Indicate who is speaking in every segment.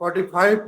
Speaker 1: 45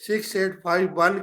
Speaker 1: 6851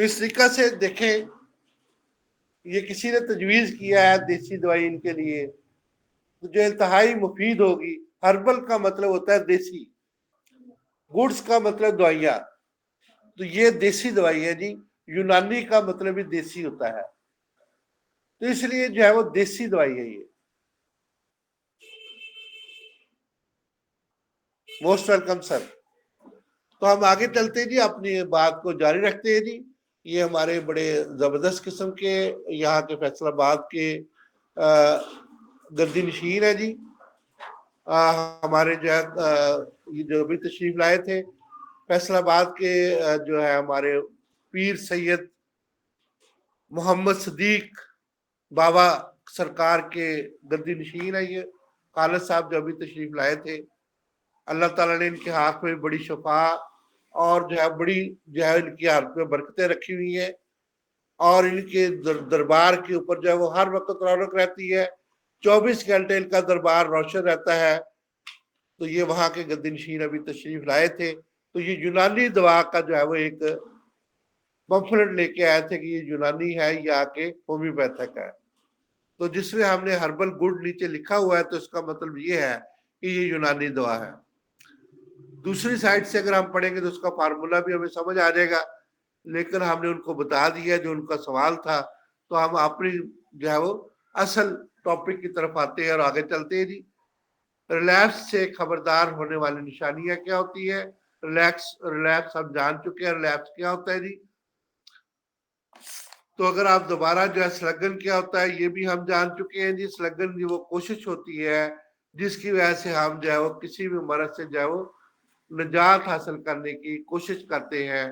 Speaker 1: تو اس طریقہ سے دیکھیں یہ کسی نے تجویز کیا ہے دیسی دوائی ان کے لیے جو انتہائی مفید ہوگی. ہربل کا مطلب ہوتا ہے دیسی, گڈس کا مطلب دوائیاں, تو یہ دیسی دوائی ہے جی. یونانی کا مطلب بھی دیسی ہوتا ہے, تو اس لیے جو ہے وہ دیسی دوائی ہے یہ. Most welcome sir. تو ہم آگے چلتے جی, اپنی بات کو جاری رکھتے ہیں جی. یہ ہمارے بڑے زبردست قسم کے یہاں کے فیصل آباد کے گدی نشین ہے جی. ہمارے جو ہے جو بھی تشریف لائے تھے فیصل آباد کے جو ہے ہمارے پیر سید محمد صدیق بابا سرکار کے گدی نشین ہے یہ خالد صاحب جو ابھی تشریف لائے تھے. اللہ تعالیٰ نے ان کے ہاتھ میں بڑی شفا اور جو ہے بڑی جو ہے ان کی ہاتھ میں برکتیں رکھی ہوئی ہیں, اور ان کے دربار کے اوپر جو ہے وہ ہر وقت رونق رہتی ہے. 24 گھنٹے ان کا دربار روشن رہتا ہے. تو یہ وہاں کے گدی نشین ابھی تشریف لائے تھے. تو یہ یونانی دوا کا جو ہے وہ ایک پمفلٹ لے کے آئے تھے کہ یہ یونانی ہے, یہ آ کے ہومیوپیتھک ہے. تو جس میں ہم نے ہربل گڈ نیچے لکھا ہوا ہے تو اس کا مطلب یہ ہے کہ یہ یونانی دوا ہے. دوسری سائڈ سے اگر ہم پڑھیں گے تو اس کا فارمولا بھی ہمیں سمجھ آ جائے گا, لیکن ہم نے ان کو بتا دیا جو ان کا سوال تھا. تو ہم اپنی جو ہے وہ اصل ٹاپک کی طرف آتے ہیں اور آگے چلتے ہیں جی. ریلیپس سے خبردار ہونے والی نشانیاں کیا ہوتی ہے؟ ریلیپس ہم جان چکے ہیں. ریلیپس کیا ہوتا ہے جی؟ تو اگر آپ دوبارہ جو ہے سلگن کیا ہوتا ہے یہ بھی ہم جان چکے ہیں جی. سلگن جو وہ کوشش ہوتی ہے جس کی وجہ سے ہم جو ہے وہ کسی بھی مرض سے جو ہے وہ نجات حاصل کرنے کی کوشش کرتے ہیں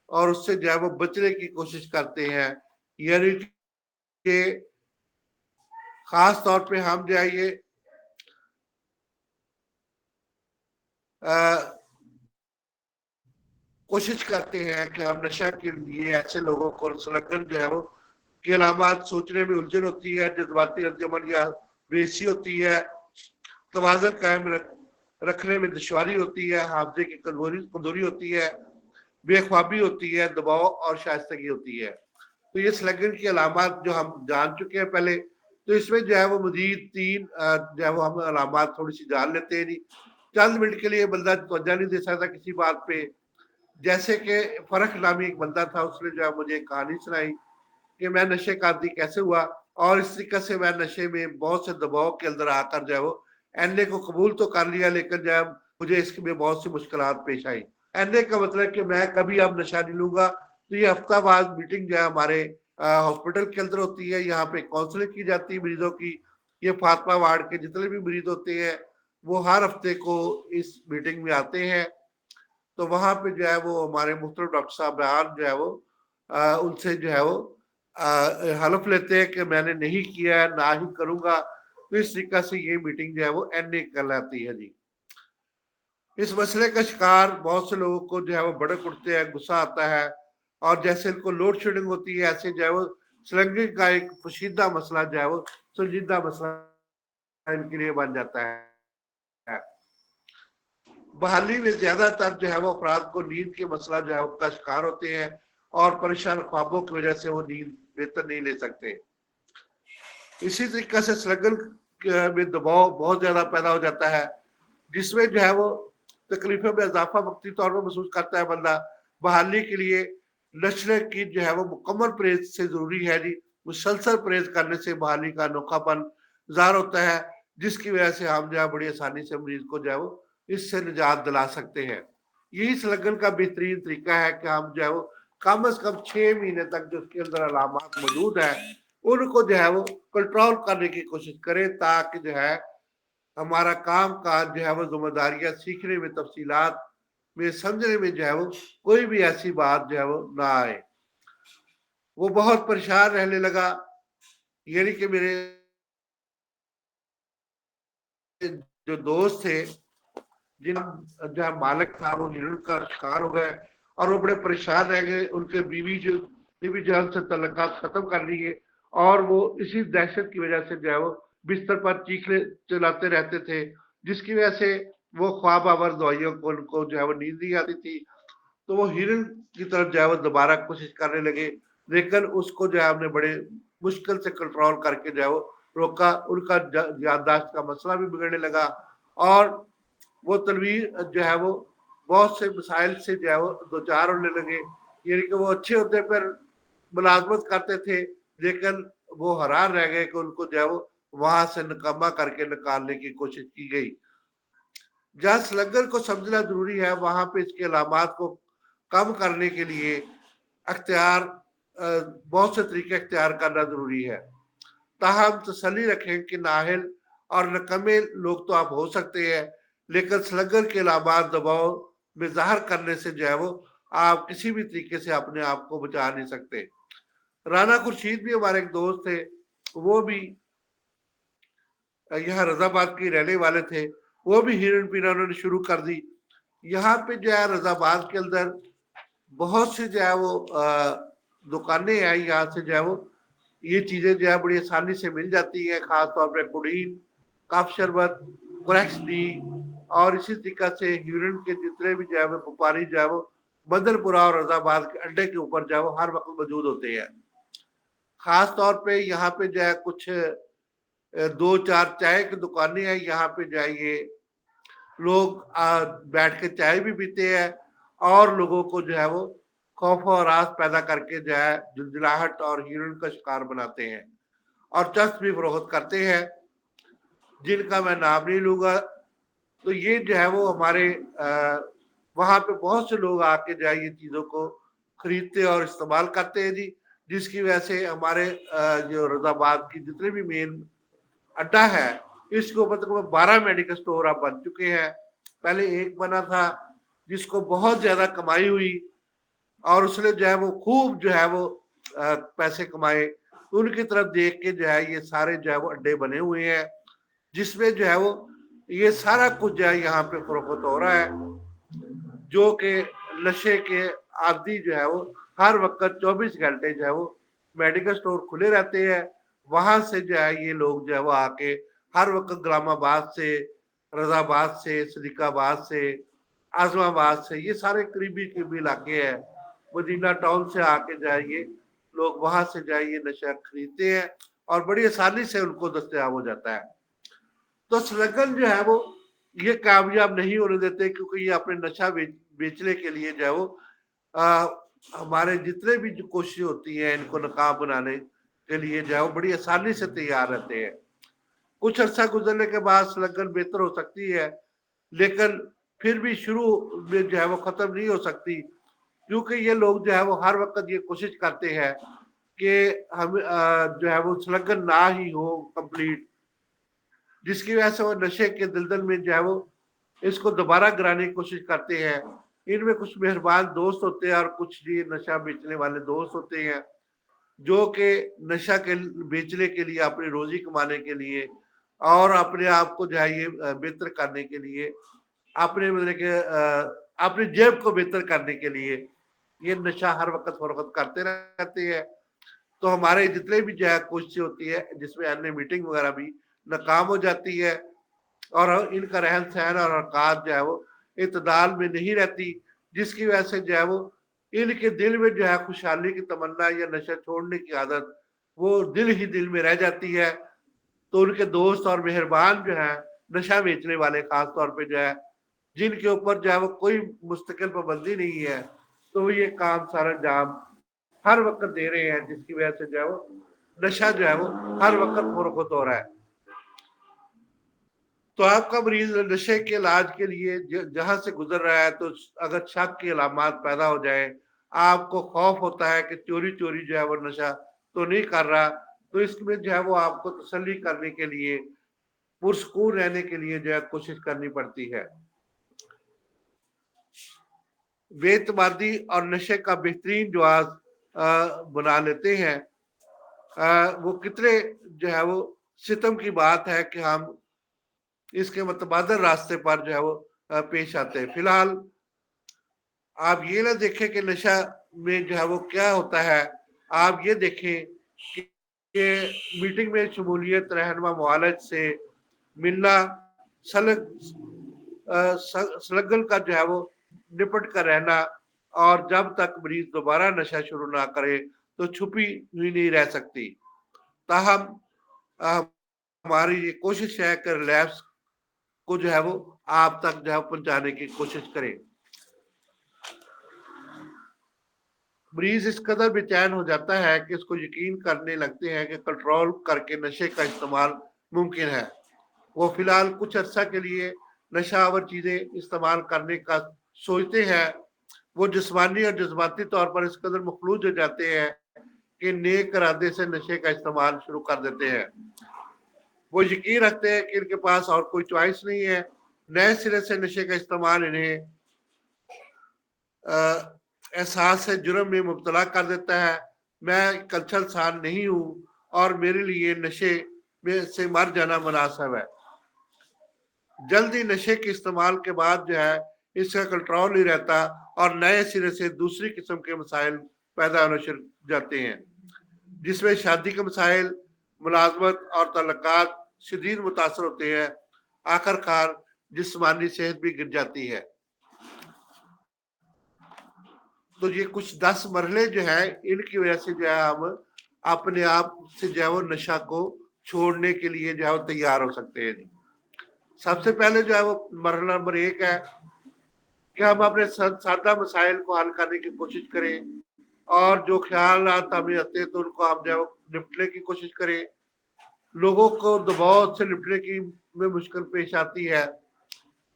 Speaker 1: اور اس سے جو ہے وہ بچنے کی کوشش کرتے ہیں. یعنی کہ خاص طور پہ ہم جو ہے یہ کوشش کرتے ہیں کہ ہم نشہ کے لیے ایسے لوگوں کو سلگن جو ہے وہ کی علامات سوچنے میں الجھن ہوتی ہے, جذباتی ردعمل یا بےحسی ہوتی ہے, توازن قائم رکھنے میں دشواری ہوتی ہے, حافظے کی کمزوری ہوتی ہے, بے خوابی ہوتی ہے, دباؤ اور شائستگی ہوتی ہے. تو یہ سلگن کی علامات جو ہم جان چکے ہیں پہلے. تو اس میں جو ہے وہ مزید 3 جو ہے وہ ہم علامات تھوڑی سی جان لیتے ہیں جی. چند منٹ کے لیے بندہ توجہ نہیں دے سکتا کسی بات پہ. جیسے کہ فرق نامی ایک بندہ تھا, اس نے جو ہے مجھے کہانی سنائی کہ میں نشے کا عادی کیسے ہوا, اور اس طریقے سے میں نشے میں بہت سے دباؤ کے اندر آ کر جو ہے وہ این اے کو قبول تو کر لیا, لیکن جو ہے مجھے اس میں بہت سی مشکلات پیش آئی. این اے کا مطلب کہ میں کبھی اب نشہ نہیں لوں گا. تو یہ ہفتہ بعد میٹنگ جو ہے ہمارے ہاسپٹل کے اندر ہوتی ہے, یہاں پہ کاؤنسلنگ کی جاتی ہے مریضوں کی. یہ فاطمہ وارڈ کے جتنے بھی مریض ہوتے ہیں وہ ہر ہفتے کو اس میٹنگ میں آتے ہیں. تو وہاں پہ جو ہے وہ ہمارے محترم ڈاکٹر صاحب بیان جو ہے وہ ان سے جو ہے وہ حلف لیتے ہیں کہ میں نے نہیں کیا ہے, نہ ہی کروں گا. تو اس طریقے سے یہ میٹنگ جو ہے وہ این اے کہلاتی ہے جی. اس مسئلے کا شکار بہت سے لوگوں کو جو ہے وہ بڑک اٹھتے ہیں, غصہ آتا ہے, اور جیسے ان کو لوڈ شیڈنگ ہوتی ہے ایسے جو ہے وہ سلنگنگ کا ایک پوشیدہ مسئلہ جو ہے وہ سنجیدہ مسئلہ ان کے لیے بن جاتا ہے. بحالی میں زیادہ تر جو ہے وہ افراد کو نیند کے مسئلہ جو ہے اس کا شکار ہوتے ہیں, اور پریشان خوابوں کی وجہ سے وہ نیند بہتر نہیں لے سکتے. اسی طریقے سے سلگن میں دباؤ بہت زیادہ پیدا ہو جاتا ہے, جس میں جو ہے وہ تکلیفوں میں اضافہ وقتی طور پر محسوس کرتا ہے بندہ. بحالی کے لیے نشرے کی جو ہے وہ مکمل پرہیز سے ضروری ہے جی. مسلسل پرہیز کرنے سے بحالی کا انوکھا پن ظاہر ہوتا ہے, جس کی وجہ سے ہم جو ہے بڑی آسانی سے مریض کو جو ہے وہ اس سے نجات دلا سکتے ہیں. یہی سلگن کا بہترین طریقہ ہے کہ ہم جو ہے وہ کم از کم 6 مہینے تک جو اس کے اندر علامات موجود ہیں ان کو جو ہے وہ کنٹرول کرنے کی کوشش کریں, تاکہ جو ہے ہمارا کام کاج جو ہے وہ ذمہ داریاں سیکھنے میں, تفصیلات میں سمجھنے میں جو ہے وہ کوئی بھی ایسی بات جو ہے وہ نہ آئے. وہ بہت پریشان رہنے لگا, یعنی کہ میرے جو دوست تھے جن جو مالک تھا وہ ہرن کا شکار ہو گئے اور وہ بڑے پریشان رہ گئے. ان کے بیوی جان سے تعلقات ختم کر لیے, اور وہ اسی دہشت کی وجہ سے جو ہے وہ بستر پر چیخنے چلاتے رہتے تھے, جس کی وجہ سے وہ خواب آور دوائیوں کو ان کو جو ہے وہ نیند نہیں آتی تھی. تو وہ ہرن کی طرف جو ہے وہ دوبارہ کوشش کرنے لگے، لیکن اس کو جو ہے ہم نے بڑے مشکل سے کنٹرول کر کے جو ہے وہ روکا. ان کا یادداشت کا مسئلہ بھی بگڑنے لگا اور وہ تنویر جو ہے وہ بہت سے مسائل سے جو ہے وہ دو چار ہونے لگے. یعنی کہ وہ اچھے ہوتے پر ملازمت کرتے تھے، لیکن وہ حیران رہ گئے کہ ان کو جو ہے وہ وہاں سے نکمہ کر کے نکالنے کی کوشش کی گئی. جہاں سلنگر کو سمجھنا ضروری ہے، وہاں پہ اس کے علامات کو کم کرنے کے لیے اختیار بہت سے طریقے اختیار کرنا ضروری ہے. تاہم تسلی رکھیں کہ نااہل اور نکمے لوگ تو آپ ہو سکتے ہیں، لیکن سلنگر کے علامات دباؤ میں ظاہر کرنے سے جو ہے وہ آپ کسی بھی طریقے سے اپنے آپ کو بچا نہیں سکتے. رانا خورشید بھی ہمارے ایک دوست تھے، وہ بھی یہاں رضا آباد کے رہنے والے تھے. وہ بھی ہرن پینا انہوں نے شروع کر دی. یہاں پہ جو ہے رضا آباد کے اندر بہت سے جو ہے وہ دکانیں ہیں، یہاں سے جو ہے وہ یہ چیزیں جو ہے بڑی آسانی سے مل جاتی ہیں، خاص طور پہ کوڈین، کاف شربت، کوریکس ڈی اور اسی طریقہ سے ہرن کے جتنے بھی جو ہے وہ وپاری جو ہے وہ مدن پورہ اور رضا آباد کے اڈے کے اوپر جو ہے وہ ہر وقت موجود ہوتے ہیں. خاص طور پہ یہاں پہ جو ہے کچھ دو چار چائے کی دکانیں ہیں، یہاں پہ جائیے لوگ بیٹھ کے چائے بھی پیتے ہیں اور لوگوں کو جو ہے وہ خوف و راز پیدا کر کے جو ہے جھنجھلاہٹ اور ہرن کا شکار بناتے ہیں اور چرس بھی فروخت کرتے ہیں جن کا میں نام نہیں لوں گا. تو یہ جو ہے وہ ہمارے وہاں پہ بہت سے لوگ آ کے جو ہے یہ چیزوں کو خریدتے اور استعمال کرتے ہیں جی، جس کی وجہ سے ہمارے جو رضا آباد کی جتنے بھی مین اڈا ہے اس کے اوپر تقریباً 12 میڈیکل سٹور اب بن چکے ہیں. پہلے ایک بنا تھا جس کو بہت زیادہ کمائی ہوئی اور اس نے جو ہے وہ خوب جو ہے وہ پیسے کمائے. ان کی طرف دیکھ کے جو ہے یہ سارے جو ہے وہ اڈے بنے ہوئے ہیں جس میں جو ہے وہ یہ سارا کچھ جو ہے یہاں پہ فروخت ہو رہا ہے، جو کہ نشے کے عادی جو ہے وہ ہر وقت 24 گھنٹے جو ہے وہ میڈیکل سٹور کھلے رہتے ہیں. وہاں سے جو ہے یہ لوگ جو ہے وہ آ کے ہر وقت گرام آباد سے، رضا آباد سے، صدیق آباد سے، اعظم آباد سے، یہ سارے قریبی علاقے ہیں، مدینہ ٹاؤن سے آ کے جو ہے یہ لوگ وہاں سے جو ہے یہ نشہ خریدتے ہیں اور بڑی آسانی سے ان کو دستیاب ہو جاتا ہے. تو سلگن جو ہے وہ یہ کامیاب نہیں ہونے دیتے کیونکہ یہ اپنے نشہ بیچنے کے لیے جو ہے وہ ہمارے جتنے بھی جو کوشش ہوتی ہیں ان کو ناکام بنانے کے لیے جو ہے وہ بڑی آسانی سے تیار رہتے ہیں. کچھ عرصہ گزرنے کے بعد سلگن بہتر ہو سکتی ہے، لیکن پھر بھی شروع میں جو ہے وہ ختم نہیں ہو سکتی کیونکہ یہ لوگ جو ہے وہ ہر وقت یہ کوشش کرتے ہیں کہ ہم جو ہے وہ سلگن نہ ہی ہو کمپلیٹ، جس کی وجہ سے وہ نشے کے دلدل میں جو ہے وہ اس کو دوبارہ گرانے کی کوشش کرتے ہیں. ان میں کچھ مہربان دوست ہوتے ہیں اور کچھ جی نشہ بیچنے والے دوست ہوتے ہیں جو کہ نشہ کے بیچنے کے لیے، اپنی روزی کمانے کے لیے اور اپنے آپ کو جو ہے یہ بہتر کرنے کے لیے، اپنے مطلب کہ اپنی جیب کو بہتر کرنے کے لیے یہ نشہ ہر وقت فروخت کرتے رہتے ہیں. تو ہمارے جتنے بھی جو ہے کوششیں ہوتی ہے جس میں انیہ میٹنگ وغیرہ بھی ناکام ہو جاتی ہے اور ان کا رہن سہن اور اوقات جو ہے وہ اعتدال میں نہیں رہتی، جس کی وجہ سے جو ہے وہ ان کے دل میں جو ہے خوشحالی کی تمنا یا نشہ چھوڑنے کی عادت وہ دل ہی دل میں رہ جاتی ہے. تو ان کے دوست اور مہربان جو ہیں نشہ بیچنے والے خاص طور پہ جو ہے جن کے اوپر جو ہے وہ کوئی مستقل پابندی نہیں ہے، تو وہ یہ کام سارا انجام ہر وقت دے رہے ہیں جس کی وجہ سے جو ہے وہ نشہ جو ہے وہ ہر وقت فروخت ہو رہا ہے. تو آپ کا مریض نشے کے علاج کے لیے جہاں سے گزر رہا ہے تو اگر شک کی علامات پیدا ہو جائے، آپ کو خوف ہوتا ہے کہ چوری چوری جو ہے وہ نشہ تو نہیں کر رہا، تو اس میں جو ہے وہ آپ کو تسلی کرنے کے لیے، پرسکون رہنے کے لیے جو ہے کوشش کرنی پڑتی ہے. بے اعتمادی اور نشے کا بہترین جواز بنا لیتے ہیں. وہ کتنے جو ہے وہ ستم کی بات ہے کہ ہم اس کے متبادل راستے پر جو ہے وہ پیش آتے ہیں. فی الحال آپ یہ نہ دیکھیں کہ نشہ میں جو ہے وہ کیا ہوتا ہے، آپ یہ دیکھیں کہ میٹنگ میں شمولیت، رہنما معالج سے ملنا، سلگن کا جو ہے وہ نپٹ کر رہنا، اور جب تک مریض دوبارہ نشہ شروع نہ کرے تو چھپی ہوئی نہیں رہ سکتی. تاہم ہماری یہ کوشش ہے کہ ریلیپس کو جو ہے وہ آپ تک جو ہے پہنچانے کی کوشش کریں. مریض اس قدر بے چین ہو جاتا ہے کہ اس کو یقین کرنے لگتے ہیں کہ کنٹرول کر کے نشے کا استعمال ممکن ہے. وہ فی الحال کچھ عرصہ کے لیے نشہ آور چیزیں استعمال کرنے کا سوچتے ہیں. وہ جسمانی اور جذباتی طور پر اس قدر مفلوج ہو جاتے ہیں کہ نیک ارادے سے نشے کا استعمال شروع کر دیتے ہیں. وہ یقین رکھتے ہیں کہ ان کے پاس اور کوئی چوائس نہیں ہے. نئے سرے سے نشے کا استعمال انہیں احساس جرم میں مبتلا کر دیتا ہے. میں کلچل سان نہیں ہوں اور میرے لیے نشے میں سے مر جانا مناسب ہے. جلدی نشے کے استعمال کے بعد جو ہے اس کا کنٹرول نہیں رہتا اور نئے سرے سے دوسری قسم کے مسائل پیدا ہونے شروع جاتے ہیں جس میں شادی کے مسائل، ملازمت اور تعلقات شدید متاثر ہوتے ہیں. آخر کار جسمانی صحت بھی گر جاتی ہے. تو یہ کچھ 10 مرحلے جو ہے ان کی وجہ سے جو ہے ہم اپنے آپ سے جو ہے وہ نشہ کو چھوڑنے کے لیے جو ہے وہ تیار ہو سکتے ہیں. سب سے پہلے جو ہے وہ مرحلہ نمبر 1 ہے کہ ہم اپنے سادہ مسائل کو حل کرنے کی کوشش کریں اور جو خیالات ہمیں آتے ہیں تو ان کو ہم جو ہے نپٹنے کی کوشش کریں. لوگوں کو دباؤ سے نپٹنے کی میں مشکل پیش آتی ہے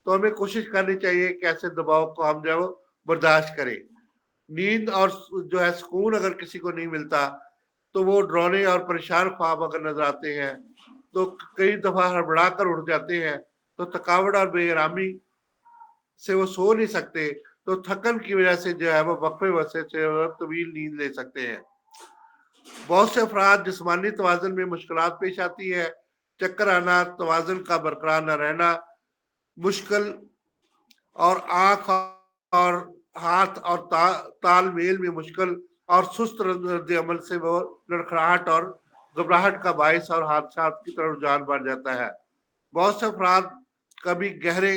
Speaker 1: تو ہمیں کوشش کرنی چاہیے کہ ایسے دباؤ کو ہم جو ہے وہ برداشت کریں. نیند اور جو ہے سکون اگر کسی کو نہیں ملتا تو وہ ڈرونے اور پریشان خواب اگر نظر آتے ہیں تو کئی دفعہ ہڑبڑا کر اٹھ جاتے ہیں تو تھکاوٹ اور بے آرامی سے وہ سو نہیں سکتے تو تھکن کی وجہ سے جو ہے وہ وقفے وقفے سے طویل نیند لے سکتے ہیں. بہت سے افراد جسمانی توازن میں مشکلات پیش آتی ہے. چکر آنا، توازن کا برقرار نہ رہنا مشکل اور آنکھ اور ہاتھ اور تال میل میں مشکل اور سست رد عمل سے وہ لڑکھڑاہٹ اور گھبراہٹ کا باعث اور حادثات کی طرف رجحان بڑھ جاتا ہے. بہت سے افراد کبھی گہرے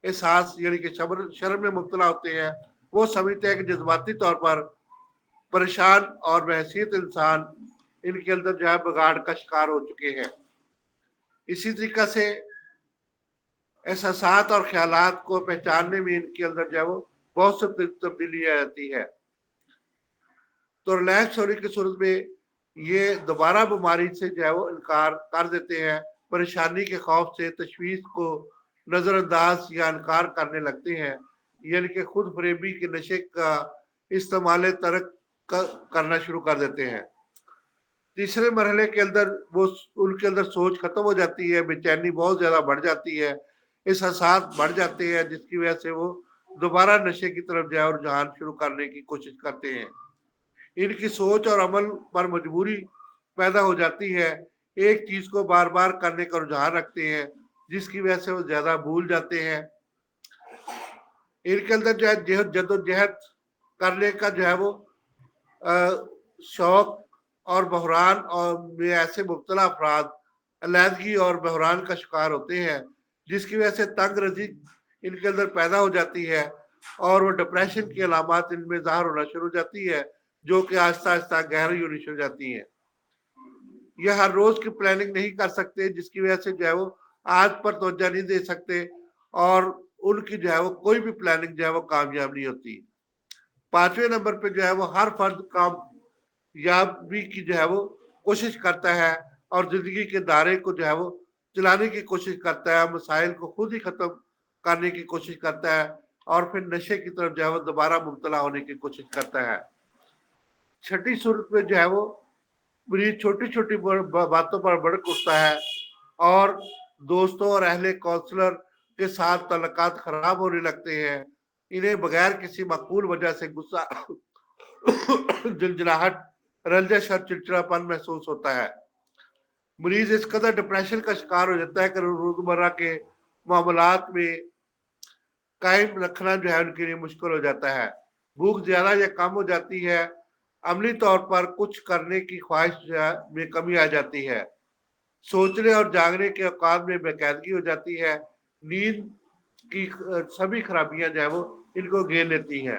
Speaker 1: احساس یعنی کہ شرم میں مبتلا ہوتے ہیں. وہ سمجھتے ہیں کہ جذباتی طور پر پریشان اور بحیثیت انسان ان کے اندر جو ہے بگاڑ کا شکار ہو چکے ہیں. اسی طریقہ سے احساسات اور خیالات کو پہچاننے میں ان کے اندر جو ہے وہ بہت سی تبدیلی آتی ہے. تو ریلیکس ہونے کی صورت میں یہ دوبارہ بیماری سے جو ہے وہ انکار کر دیتے ہیں. پریشانی کے خوف سے تشویش کو نظر انداز یا انکار کرنے لگتے ہیں یعنی کہ خود فریبی کے نشے کا استعمال ترک کرنا شروع کر دیتے ہیں. تیسرے مرحلے کے اندر وہ ان کے اندر سوچ ختم ہو جاتی ہے، بے چینی بہت زیادہ بڑھ جاتی ہے، احساسات بڑھ جاتے ہیں جس کی وجہ سے وہ دوبارہ نشے کی طرف جو ہے رجحان شروع کرنے کی کوشش کرتے ہیں. ان کی سوچ اور عمل پر مجبوری پیدا ہو جاتی ہے. ایک چیز کو بار بار کرنے کا رجحان رکھتے ہیں جس کی وجہ سے وہ زیادہ بھول جاتے ہیں. ان کے اندر جو ہے جد و جہد کرنے کا جو ہے وہ شوق اور بحران اور میں ایسے مبتلا افراد علیحدگی اور بحران کا شکار ہوتے ہیں جس کی وجہ سے تنگ رضی ان کے اندر پیدا ہو جاتی ہے اور وہ ڈپریشن کی علامات ان میں ظاہر ہونا شروع ہو جاتی ہے جو کہ آہستہ آہستہ گہری ہونی شروع ہو جاتی ہیں. یہ ہر روز کی پلاننگ نہیں کر سکتے جس کی وجہ سے جو ہے وہ آج پر توجہ نہیں دے سکتے اور ان کی جو ہے وہ کوئی بھی پلاننگ جو ہے وہ کامیاب نہیں ہوتی. 5ویں نمبر پہ جو ہے وہ ہر فرد کامیابی کی جو ہے وہ کوشش کرتا ہے اور زندگی کے دائرے کو جو ہے وہ چلانے کی کوشش کرتا ہے، مسائل کو خود ہی ختم کرنے کی کوشش کرتا ہے اور پھر نشے کی طرف جو ہے وہ دوبارہ مبتلا ہونے کی کوشش کرتا ہے. چھٹی صورت میں جو ہے وہ مریض چھوٹی چھوٹی باتوں پر بھڑک اٹھتا ہے اور دوستوں اور اہل کونسلر کے ساتھ تعلقات خراب ہونے لگتے ہیں. انہیں بغیر کسی معقول وجہ سے غصہ، جھنجھلاہٹ، رنجش اور چڑچڑاپن محسوس ہوتا ہے. مریض اس قدر ڈپریشن کا شکار ہو جاتا ہے کہ روزمرہ کے معاملات میں قائم رکھنا جو ہے ان کے لیے مشکل ہو جاتا ہے. بھوک زیادہ یا کم ہو جاتی ہے، عملی طور پر کچھ کرنے کی خواہش میں کمی آ جاتی ہے، سوچنے اور جاگنے کے اوقات میں بے قاعدگی ہو جاتی ہے، نیند کی سبھی خرابیاں جو ہے وہ ان کو گھیر لیتی ہیں.